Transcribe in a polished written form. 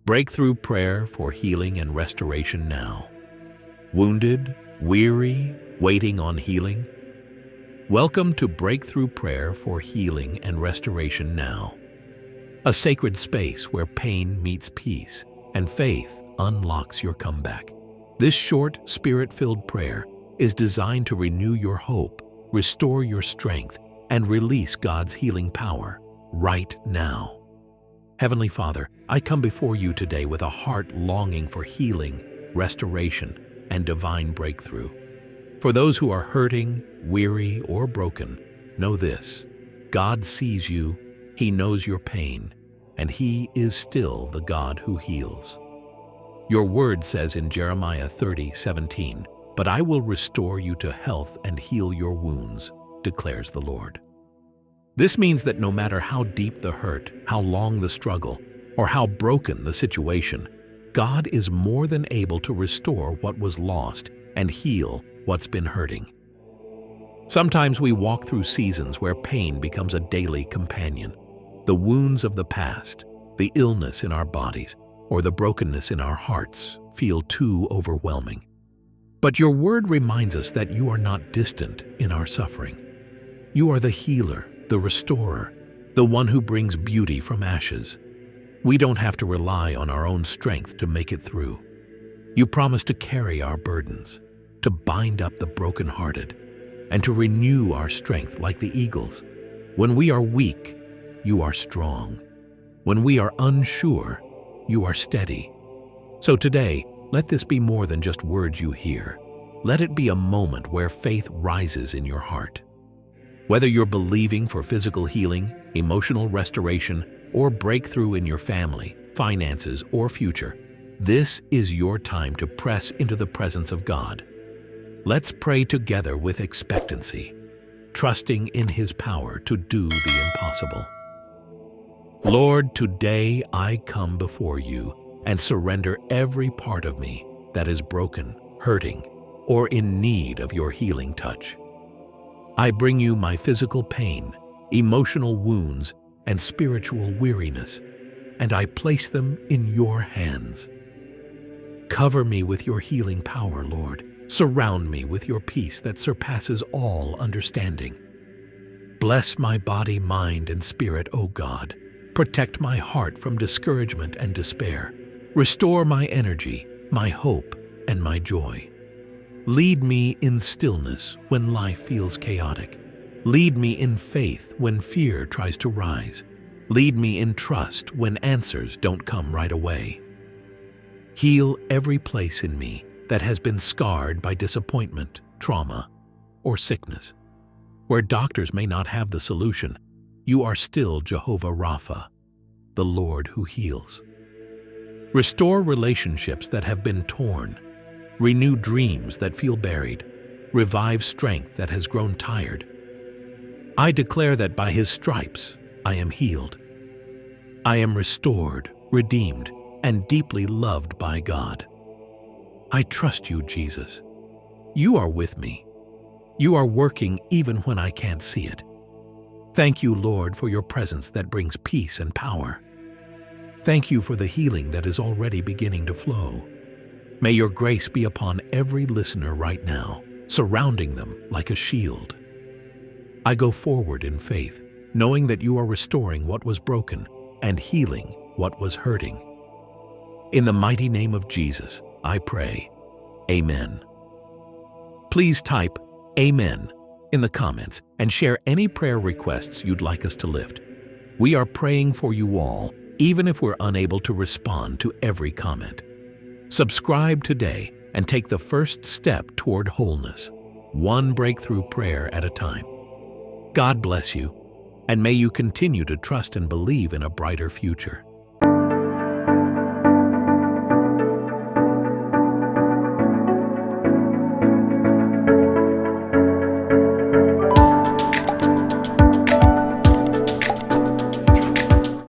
Breakthrough prayer for healing and restoration now. Wounded, weary, waiting on healing? Welcome to Breakthrough Prayer for Healing and Restoration Now, a sacred space where pain meets peace and faith unlocks your comeback. This short, spirit-filled prayer is designed to renew your hope, restore your strength, and release God's healing power right now. Heavenly Father, I come before you today with a heart longing for healing, restoration, and divine breakthrough. For those who are hurting, weary, or broken, know this: God sees you, He knows your pain, and He is still the God who heals. Your word says in Jeremiah 30:17, "But I will restore you to health and heal your wounds, declares the Lord." This means that no matter how deep the hurt, how long the struggle, or how broken the situation, God is more than able to restore what was lost and heal what's been hurting. Sometimes we walk through seasons where pain becomes a daily companion. The wounds of the past, the illness in our bodies, or the brokenness in our hearts feel too overwhelming. But your word reminds us that you are not distant in our suffering. You are the healer, the restorer, the one who brings beauty from ashes. We don't have to rely on our own strength to make it through. You promise to carry our burdens, to bind up the brokenhearted, and to renew our strength like the eagles. When we are weak, you are strong. When we are unsure, you are steady. So today, let this be more than just words you hear. Let it be a moment where faith rises in your heart. Whether you're believing for physical healing, emotional restoration, or breakthrough in your family, finances, or future, this is your time to press into the presence of God. Let's pray together with expectancy, trusting in His power to do the impossible. Lord, today I come before you and surrender every part of me that is broken, hurting, or in need of your healing touch. I bring you my physical pain, emotional wounds, and spiritual weariness, and I place them in your hands. Cover me with your healing power, Lord. Surround me with your peace that surpasses all understanding. Bless my body, mind, and spirit, O God. Protect my heart from discouragement and despair. Restore my energy, my hope, and my joy. Lead me in stillness when life feels chaotic. Lead me in faith when fear tries to rise. Lead me in trust when answers don't come right away. Heal every place in me that has been scarred by disappointment, trauma, or sickness. Where doctors may not have the solution, you are still Jehovah Rapha, the Lord who heals. Restore relationships that have been torn. Renew dreams that feel buried. Revive strength that has grown tired. I declare that by His stripes I am healed. I am restored, redeemed, and deeply loved by God. I trust you, Jesus. You are with me. You are working even when I can't see it. Thank you, Lord, for your presence that brings peace and power. Thank you for the healing that is already beginning to flow. May your grace be upon every listener right now, surrounding them like a shield. I go forward in faith, knowing that you are restoring what was broken and healing what was hurting. In the mighty name of Jesus, I pray. Amen. Please type Amen in the comments and share any prayer requests you'd like us to lift. We are praying for you all, even if we're unable to respond to every comment. Subscribe today and take the first step toward wholeness, one breakthrough prayer at a time. God bless you, and may you continue to trust and believe in a brighter future.